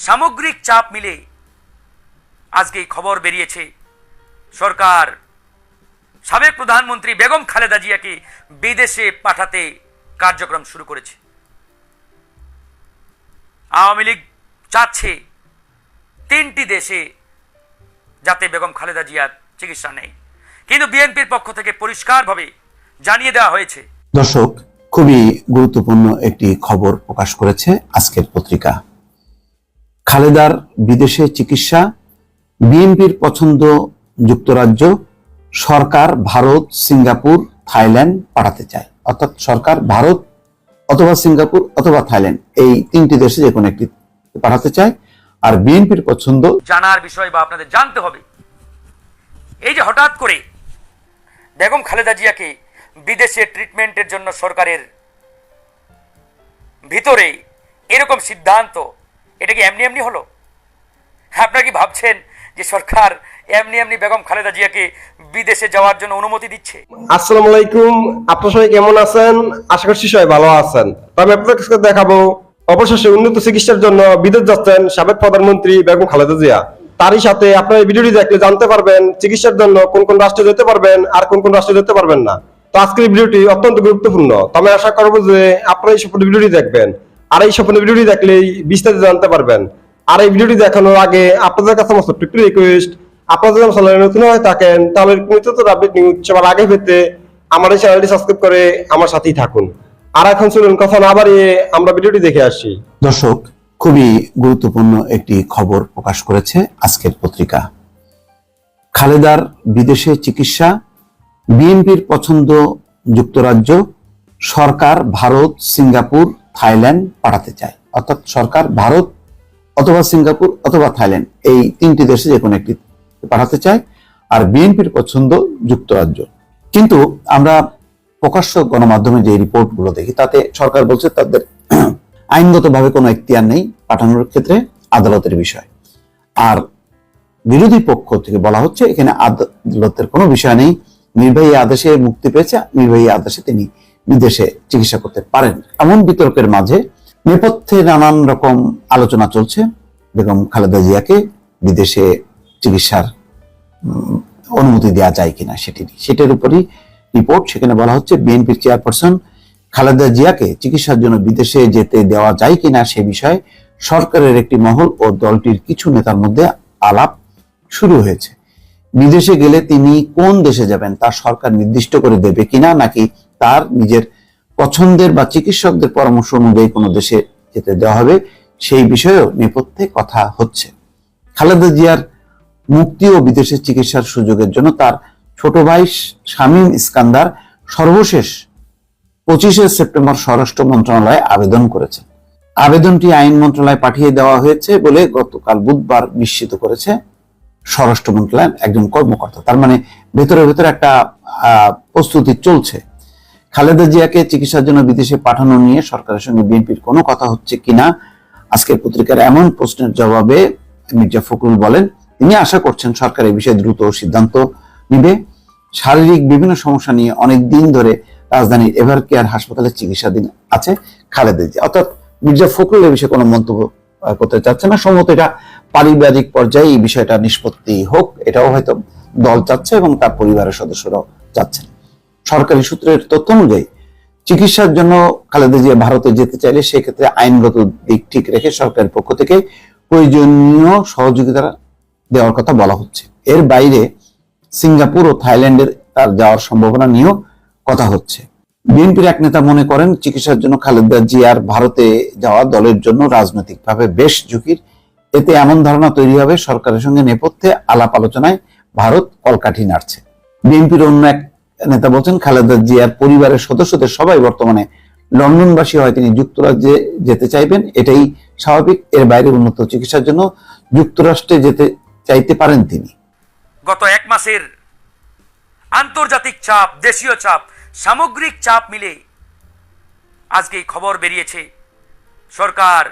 সামগ্রিক চাপ মিলে আজকে এই খবর বেরিয়েছে সরকার সাবেক প্রধানমন্ত্রী বেগম খালেদা জিয়াকে বিদেশে পাঠাতে কার্যক্রম শুরু করেছে। আওয়ামী লীগ চাচ্ছে 3টি দেশে যাতে বেগম খালেদা জিয়ার চিকিৎসা নেয়, কিন্তু বিএনপির পক্ষ থেকে পরিষ্কারভাবে জানিয়ে দেওয়া হয়েছে। দর্শক, খুবই গুরুত্বপূর্ণ একটি খবর প্রকাশ করেছে আজকের পত্রিকা। খালেদার বিদেশে চিকিৎসা, বিএনপির পছন্দ যুক্তরাজ্য, সরকার ভারত, সিঙ্গাপুর, থাইল্যান্ড পাঠাতে চায়। অর্থাৎ সরকার ভারত অথবা সিঙ্গাপুর অথবা থাইল্যান্ড, এই 3টি দেশে যে কোনো একটি পাঠাতে চায়। আর বিএনপির পছন্দ জানার বিষয় বা আপনাদের জানতে হবে, এই যে হঠাৎ করে বেগম খালেদা জিয়াকে বিদেশে ট্রিটমেন্টের জন্য সরকারের ভিতরে এরকম সিদ্ধান্ত, এটা কি এমনি এমনি হলো? আপনারা কি ভাবছেন যে সরকার এমনি এমনি বেগম খালেদা জিয়াকে বিদেশে যাওয়ার জন্য অনুমতি দিচ্ছে? আসসালামু আলাইকুম, আপনারা সবাই কেমন আছেন? আশা করছি সবাই ভালো আছেন। তবে আপনাদের কাছে দেখাবো অবশেষে উন্নত চিকিৎসার জন্য বিদেশ যাচ্ছেন সাবেক প্রধানমন্ত্রী বেগম খালেদা জিয়া। তারই সাথে আপনারা এই ভিডিওটি দেখলে জানতে পারবেন চিকিৎসার জন্য কোন কোন রাষ্ট্রে যেতে পারবেন আর কোন কোন রাষ্ট্রে যেতে পারবেন না। তো আজকের এই ভিডিওটি অত্যন্ত গুরুত্বপূর্ণ। তবে আশা করবো যে আপনারা এই সম্পূর্ণ ভিডিওটি দেখবেন, আর এই সম্পূর্ণ ভিডিওটি দেখলেই বিস্তারিত জানতে পারবেন। আর এই ভিডিওটি দেখানোর আগে আপনাদের কাছে আমার ছোট্ট একটি রিকোয়েস্ট, আপনারা যদি চ্যানেলে নতুন হয়ে থাকেন তাহলে নিত্য আপডেট নিউজ সবার আগে পেতে আমার এই চ্যানেলটি সাবস্ক্রাইব করে আমার সাথেই থাকুন। আর এখন চলুন কথা না বাড়িয়ে আমরা ভিডিওটি দেখে আসি। দর্শক, খুবই গুরুত্বপূর্ণ একটি খবর প্রকাশ করেছে আজকের পত্রিকা। খালেদার বিদেশে চিকিৎসা, বিএনপির পছন্দ যুক্তরাজ্য, সরকার ভারত, সিঙ্গাপুর, থাইল্যান্ড পাঠাতে চায়। অর্থাৎ সরকার ভারত অথবা সিঙ্গাপুর অথবা থাইল্যান্ড, এই 3টি দেশে যে কোনো একটি পাঠাতে চায়। আর বিএনপির পছন্দ যুক্তরাজ্য। কিন্তু আমরা প্রকাশ্য গণমাধ্যমে যে রিপোর্টগুলো দেখি তাতে সরকার বলছে তাদের আইনগতভাবে কোনো এখতিয়ার নেই পাঠানোর ক্ষেত্রে, আদালতের বিষয়। আর বিরোধী পক্ষ থেকে বলা হচ্ছে এখানে আদালতের কোনো বিষয় নেই, নির্বাহী আদেশে মুক্তি পেয়েছে, নির্বাহী আদেশে তিনি বিদেশে চিকিৎসা করতে পারেন। এমন বিতর্কের মাঝে নেপথ্যে নানান রকম আলোচনা চলছে বেগম খালেদা জিয়াকে বিদেশে চিকিৎসার অনুমতি দেওয়া যায় কিনা সেটার উপরই রিপোর্ট। সেখানে বলা হচ্ছে বিএনপির চেয়ারপারসন খালেদা জিয়াকে চিকিৎসার জন্য বিদেশে যেতে দেওয়া যায় কিনা সে বিষয়ে সরকারের একটি মহল ও দলটির কিছু নেতার মধ্যে আলাপ শুরু হয়েছে। বিদেশে গেলে তিনি কোন দেশে যাবেন তা সরকার নির্দিষ্ট করে দেবে কিনা, নাকি তার নিজের পছন্দের বা চিকিৎসকদের পরামর্শ অনুযায়ী কোনো দেশে যেতে দেওয়া হবে, সেই বিষয়েও নেপথ্যে কথা হচ্ছে। খালেদা জিয়ার মুক্তি ও বিদেশে চিকিৎসার সুযোগের জন্য তার ছোট ভাই শামীম ইস্কান্দার সর্বশেষ 25শে সেপ্টেম্বর স্বরাষ্ট্র মন্ত্রণালয়ে আবেদন করেছে। আবেদনটি আইন মন্ত্রণালয়ে পাঠিয়ে দেওয়া হয়েছে বলে গতকাল বুধবার নিশ্চিত করেছে স্বরাষ্ট্র মন্ত্রণালয়ের একজন কর্মকর্তা। তার মানে ভেতরে ভেতরে একটা প্রস্তুতি চলছে। খালেদা জিয়াকে চিকিৎসার জন্য বিদেশে পাঠানো নিয়ে সরকারের সঙ্গে বিএনপির কোনো কথা হচ্ছে কিনা আজকের পত্রিকার এমন প্রশ্নের জবাবে মির্জা ফখরুল বলেন, তিনি আশা করছেন সরকার এই বিষয়ে দ্রুত সিদ্ধান্ত নিবে। শারীরিক বিভিন্ন সমস্যা নিয়ে অনেক দিন ধরে রাজধানীর এভার কেয়ার হাসপাতালে চিকিৎসাধীন আছে খালেদা জিয়া। অর্থাৎ মির্জা ফখরুল এই বিষয়ে কোনো মন্তব্য করতে চাচ্ছে না। সম্ভবত এটা পারিবারিক পর্যায়ে এই বিষয়টা নিষ্পত্তি হোক, এটাও হয়তো দল চাচ্ছে এবং তার পরিবারের সদস্যরাও চাচ্ছেন। সরকারি সূত্রের তথ্য অনুযায়ী চিকিৎসার জন্য খালেদা জিয়া ভারতে যেতে চাইলে সেক্ষেত্রে আইনগত দিক ঠিক রেখে সরকারের পক্ষ থেকে প্রয়োজনীয় সহযোগিতা দেওয়ার কথা বলা হচ্ছে। এর বাইরে সিঙ্গাপুর ও থাইল্যান্ডের তার যাওয়ার সম্ভাবনা নিয়েও কথা হচ্ছে। বিএনপির এক নেতা মনে করেন চিকিৎসার জন্য খালেদা জিয়ার ভারতে যাওয়া দলের জন্য রাজনৈতিকভাবে বেশ ঝুঁকির। এতে এমন ধারণা তৈরি হবে সরকারের সঙ্গে নেপথ্যে আলাপ আলোচনায় ভারত কলকাঠি নাড়ছে। বিএনপির অন্য এক নেতা বলছেন খালেদা জিয়ার পরিবারের সদস্যদের সবাই বর্তমানে লন্ডনবাসী হয়, তিনি যুক্তরাজ্যে যেতে চাইবেন, এটাই স্বাভাবিক। এর বাইরে উন্নত চিকিৎসার জন্য যুক্তরাষ্ট্রে যেতে চাইতে পারেন তিনি। গত 1 মাসের আন্তর্জাতিক চাপ, দেশীয় চাপ, সামগ্রিক চাপ মিলে আজকে এই খবর বেরিয়েছে সরকার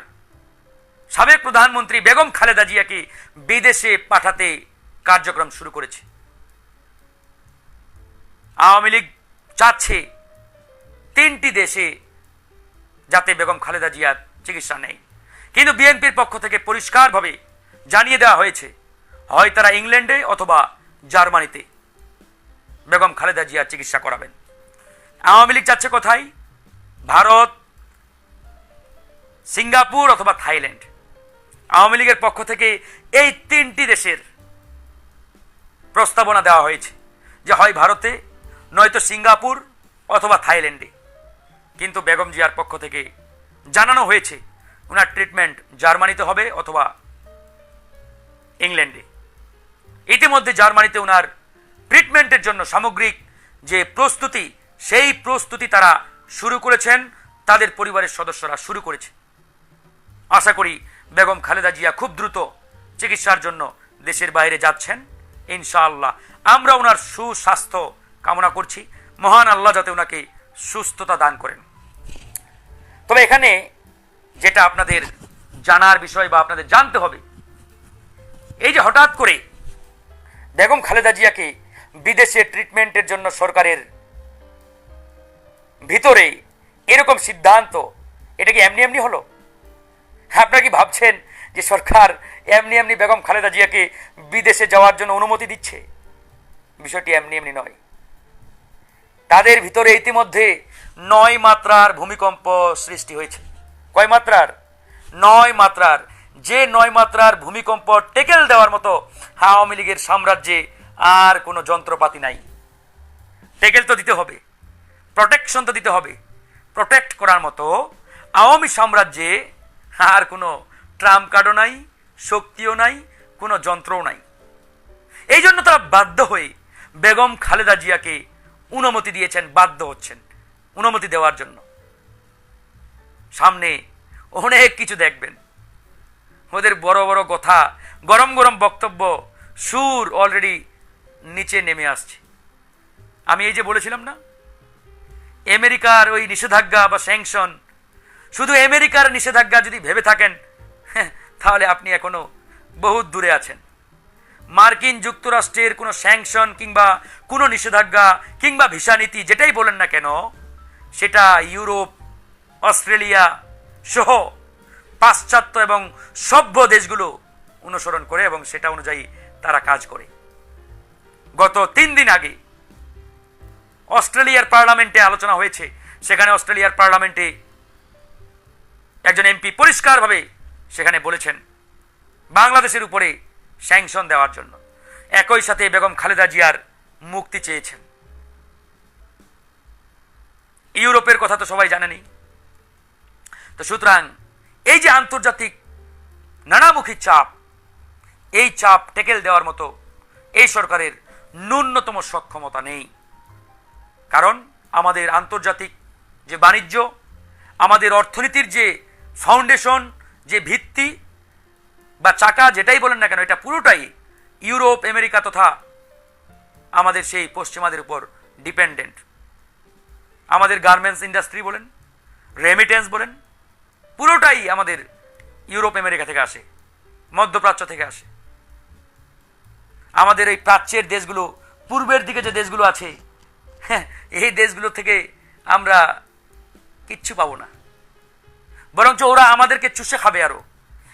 সাবেক প্রধানমন্ত্রী বেগম খালেদা জিয়াকে বিদেশে পাঠাতে কার্যক্রম শুরু করেছে। আওয়ামী লীগ চাচ্ছে 3টি দেশে যাতে বেগম খালেদা জিয়ার চিকিৎসা নেয়, কিন্তু বিএনপির পক্ষ থেকে পরিষ্কারভাবে জানিয়ে দেওয়া হয়েছে, হয় তারা ইংল্যান্ডে অথবা জার্মানিতে বেগম খালেদা জিয়ার চিকিৎসা করাবেন। আওয়ামী লীগ যাচ্ছে কোথায়? ভারত, সিঙ্গাপুর অথবা থাইল্যান্ড। আওয়ামী লীগের পক্ষ থেকে এই 3টি দেশের প্রস্তাবনা দেওয়া হয়েছে যে হয় ভারতে, নয়তো সিঙ্গাপুর অথবা থাইল্যান্ডে। কিন্তু বেগম জিয়ার পক্ষ থেকে জানানো হয়েছে ওনার ট্রিটমেন্ট জার্মানিতে হবে অথবা ইংল্যান্ডে। ইতিমধ্যে জার্মানিতে ওনার ট্রিটমেন্টের জন্য সামগ্রিক যে প্রস্তুতি, সেই প্রস্তুতি তারা শুরু করেছেন, তাদের পরিবারের সদস্যরা শুরু করেছে। আশা করি বেগম খালেদা জিয়া খুব দ্রুত চিকিৎসার জন্য দেশের বাইরে যাচ্ছেন ইনশাআল্লাহ। আমরা ওনার সুস্বাস্থ্য কামনা করছি, মহান আল্লাহ যাতে ওনাকে সুস্থতা দান করেন। তবে এখানে যেটা আপনাদের জানার বিষয় বা আপনাদের জানতে হবে, এই যে হঠাৎ করে বেগম খালেদা জিয়াকে বিদেশে ট্রিটমেন্টের জন্য সরকারের ভিতরে এরকম সিদ্ধান্ত, এটা কি এমনি এমনি হলো? আপনারা কি ভাবছেন যে সরকার এমনি এমনি বেগম খালেদা জিয়াকে বিদেশে যাওয়ার জন্য অনুমতি দিচ্ছে? বিষয়টি এমনি এমনি নয়। তাদের ভিতরে ইতিমধ্যে 9 মাত্রার ভূমিকম্প সৃষ্টি হয়েছে। কয় মাত্রার? 9 মাত্রার। যে 9 মাত্রার ভূমিকম্প টেকেল দেওয়ার মতো আওয়ামী লীগের সাম্রাজ্যে আর কোনো যন্ত্রপাতি নাই। টেকেল তো দিতে হবে, প্রোটেকশন তো দিতে হবে। প্রোটেক্ট করার মতো আওয়ামী সাম্রাজ্যে আর কোনো ট্রাম্প কার্ডও নাই, শক্তিও নাই, কোনো যন্ত্রও নাই। এই জন্য তারা বাধ্য হয়ে বেগম খালেদা জিয়াকে অনুমতি দিয়েছেন, বাধ্য হচ্ছেন অনুমতি দেওয়ার জন্য। সামনে অনেক কিছু দেখবেন, ওদের বড় বড় কথা, গরম গরম বক্তব্য, সুর অলরেডি নিচে নেমে আসছে। আমি এই যে বলেছিলাম না, আমেরিকার ওই নিষেধাজ্ঞা বা স্যাংশন, শুধু আমেরিকার নিষেধাজ্ঞা যদি ভেবে থাকেন তাহলে আপনি এখনো বহুত দূরে আছেন। মার্কিন যুক্তরাষ্ট্রের কোনো স্যাংশন কিংবা কোনো নিষেধাজ্ঞা কিংবা ভিসা নীতি যেটাই বলেন না কেন, সেটা ইউরোপ, অস্ট্রেলিয়া সহ পাশ্চাত্য এবং সভ্য দেশগুলো অনুসরণ করে এবং সেটা অনুযায়ী তারা কাজ করে। গত 3 দিন আগে অস্ট্রেলিয়ার পার্লামেন্টে আলোচনা হয়েছে। সেখানে অস্ট্রেলিয়ার পার্লামেন্টে একজন এমপি পরিষ্কারভাবে সেখানে বলেছেন বাংলাদেশের উপরে স্যাংশন দেওয়ার জন্য। একই সাথে বেগম খালেদা জিয়ার মুক্তি চেয়েছেন। ইউরোপের কথা তো সবাই জানেনি। তো সুতরাং এই যে আন্তর্জাতিক নানামুখী চাপ, এই চাপ টেকেল দেওয়ার মতো এই সরকারের ন্যূনতম সক্ষমতা নেই। কারণ আমাদের আন্তর্জাতিক যে বাণিজ্য, আমাদের অর্থনীতির যে ফাউন্ডেশন, যে ভিত্তি বা চাকা যেটাই বলেন না কেন, এটা পুরোটাই ইউরোপ, আমেরিকা তথা আমাদের সেই পশ্চিমাদের উপর ডিপেন্ডেন্ট। আমাদের গার্মেন্টস ইন্ডাস্ট্রি বলেন, রেমিটেন্স বলেন, পুরোটাই আমাদের ইউরোপ, আমেরিকা থেকে আসে, মধ্যপ্রাচ্য থেকে আসে। আমাদের এই প্রাচ্যের দেশগুলো, পূর্বের দিকে যে দেশগুলো আছে, এই দেশগুলো থেকে আমরা কিচ্ছু পাবো না, বরঞ্চ ওরা আমাদেরকে চুষে খাবে আরো।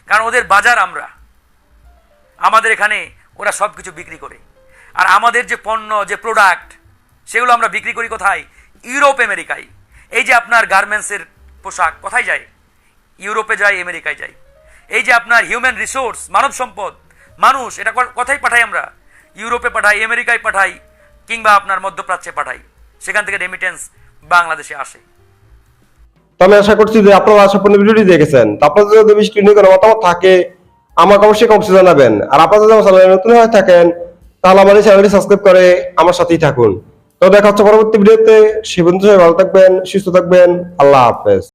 কারণ ওদের বাজার আমরা, আমাদের এখানে ওরা সব কিছু বিক্রি করে। আর আমাদের যে পণ্য, যে প্রোডাক্ট, সেগুলো আমরা বিক্রি করি কোথায়? ইউরোপ, আমেরিকায়। এই যে আপনার গার্মেন্টসের পোশাক কোথায় যায়? ইউরোপে যায়, আমেরিকায় যায়। এই যে আপনার হিউম্যান রিসোর্স, মানব সম্পদ, মানুষ, এটা কোথায় পাঠাই আমরা? ইউরোপে পাঠাই, আমেরিকায় পাঠাই, কিংবা আপনার মধ্যপ্রাচ্যে পাঠাই। সেখান থেকে রেমিটেন্স বাংলাদেশে আসে। তো আমি আশা করছি যে আপনারা সম্পূর্ণ ভিডিওটি দেখেছেন। তো আপনাদের যদি বিষয়টি নিয়ে কোনো মতামত থাকে আমাকে অবশ্যই কমেন্টে জানাবেন। আর আপনারা যদি আমার চ্যানেলে নতুন হয়ে থাকেন তাহলে আমাদের চ্যানেলটি সাবস্ক্রাইব করে আমার সাথেই থাকুন। তো দেখা হচ্ছে পরবর্তী ভিডিওতে। সে পর্যন্ত সবাই ভালো থাকবেন, সুস্থ থাকবেন। আল্লাহ হাফেজ।